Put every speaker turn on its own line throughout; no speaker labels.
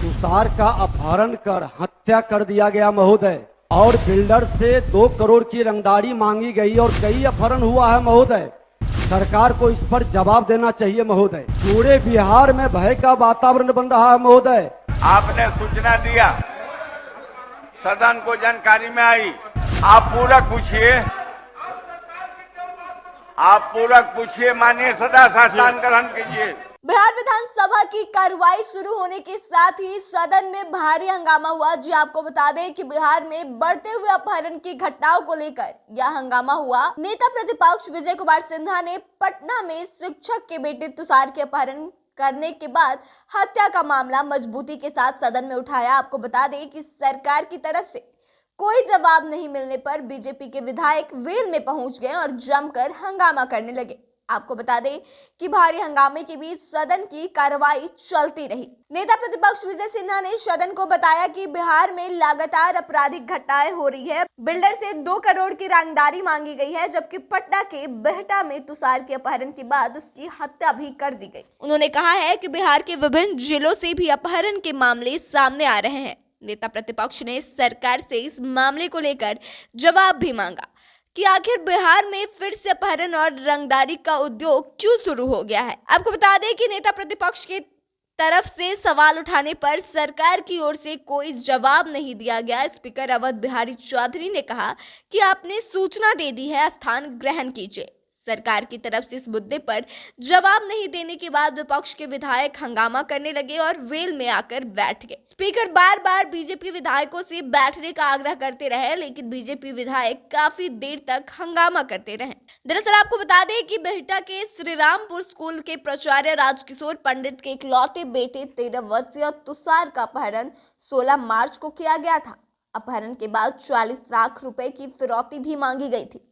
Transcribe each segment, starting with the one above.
तुषार का अपहरण कर हत्या कर दिया गया महोदय, और बिल्डर से 2 करोड़ की रंगदारी मांगी गई और कई अपहरण हुआ है महोदय। सरकार को इस पर जवाब देना चाहिए महोदय। पूरे बिहार में भय का वातावरण बन रहा है महोदय।
आपने सूचना दिया, सदन को जानकारी में आई। आप पूरक पूछिए, माननीय सदा शासन ग्रहण कीजिए।
बिहार विधानसभा की कार्रवाई शुरू होने के साथ ही सदन में भारी हंगामा हुआ। जी आपको बता दें कि बिहार में बढ़ते हुए अपहरण की घटनाओं को लेकर यह हंगामा हुआ। नेता प्रतिपक्ष विजय कुमार सिन्हा ने पटना में शिक्षक के बेटे तुषार के अपहरण करने के बाद हत्या का मामला मजबूती के साथ सदन में उठाया। आपको बता दें कि सरकार की तरफ से कोई जवाब नहीं मिलने पर बीजेपी के विधायक वेल में पहुंच गए और जमकर हंगामा करने लगे। आपको बता दें कि भारी हंगामे के बीच सदन की कार्रवाई चलती रही। नेता प्रतिपक्ष विजय सिन्हा ने सदन को बताया कि बिहार में लगातार आपराधिक घटनाएं हो रही है। बिल्डर से 2 करोड़ की रंगदारी मांगी गई है, जबकि पटना के बिहटा में तुषार के अपहरण के बाद उसकी हत्या भी कर दी गई। उन्होंने कहा है कि बिहार के विभिन्न जिलों से भी अपहरण के मामले सामने आ रहे हैं। नेता प्रतिपक्ष ने सरकार से इस मामले को लेकर जवाब भी मांगा कि आखिर बिहार में फिर से अपहरण और रंगदारी का उद्योग क्यों शुरू हो गया है। आपको बता दें कि नेता प्रतिपक्ष के तरफ से सवाल उठाने पर सरकार की ओर से कोई जवाब नहीं दिया गया। स्पीकर अवध बिहारी चौधरी ने कहा कि आपने सूचना दे दी है, स्थान ग्रहण कीजिए। सरकार की तरफ से इस मुद्दे पर जवाब नहीं देने के बाद विपक्ष के विधायक हंगामा करने लगे और वेल में आकर बैठ गए। स्पीकर बार बार बीजेपी विधायकों से बैठने का आग्रह करते रहे, लेकिन बीजेपी विधायक काफी देर तक हंगामा करते रहे। दरअसल आपको बता दें कि बिहटा के श्रीरामपुर स्कूल के प्राचार्य राजकिशोर पंडित के इकलौते बेटे 13 वर्षीय तुषार का अपहरण 16 मार्च को किया गया था। अपहरण के बाद 40 लाख रुपए की फिरौती भी मांगी गई थी।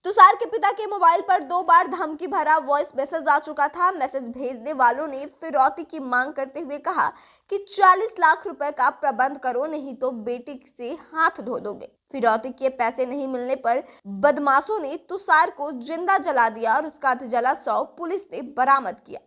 तुषार के पिता के मोबाइल पर 2 बार धमकी भरा वॉइस मैसेज आ चुका था। मैसेज भेजने वालों ने फिरौती की मांग करते हुए कहा कि 40 लाख रुपए का प्रबंध करो, नहीं तो बेटी से हाथ धो दोगे। फिरौती के पैसे नहीं मिलने पर बदमाशों ने तुषार को जिंदा जला दिया और उसका जला शव पुलिस ने बरामद किया।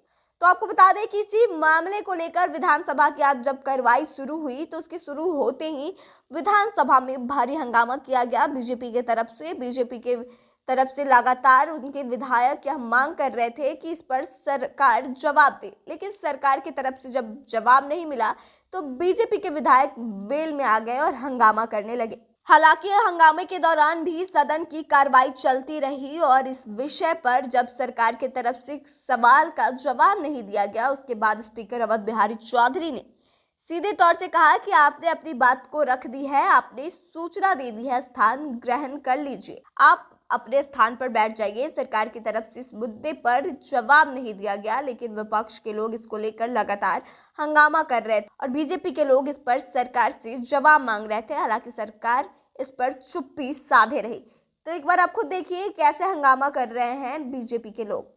तो आपको बता दें कि इसी मामले को लेकर विधानसभा की आज जब कार्रवाई शुरू हुई तो उसके शुरू होते ही विधानसभा में भारी हंगामा किया गया। बीजेपी के तरफ से लगातार उनके विधायक यह मांग कर रहे थे कि इस पर सरकार जवाब दे, लेकिन सरकार की तरफ से जब जवाब नहीं मिला तो बीजेपी के विधायक वेल में आ गए और हंगामा करने लगे। हालांकि हंगामे के दौरान भी सदन की कार्रवाई चलती रही और इस विषय पर जब सरकार की तरफ से सवाल का जवाब नहीं दिया गया, उसके बाद स्पीकर अवध बिहारी चौधरी ने सीधे तौर से कहा कि आपने अपनी बात को रख दी है, आपने सूचना दे दी है, स्थान ग्रहण कर लीजिए, आप अपने स्थान पर बैठ जाइए। सरकार की तरफ से इस मुद्दे पर जवाब नहीं दिया गया, लेकिन विपक्ष के लोग इसको लेकर लगातार हंगामा कर रहे थे और बीजेपी के लोग इस पर सरकार से जवाब मांग रहे थे। हालांकि सरकार इस पर चुप्पी साधे रही। तो एक बार आप खुद देखिए कैसे हंगामा कर रहे हैं बीजेपी के लोग।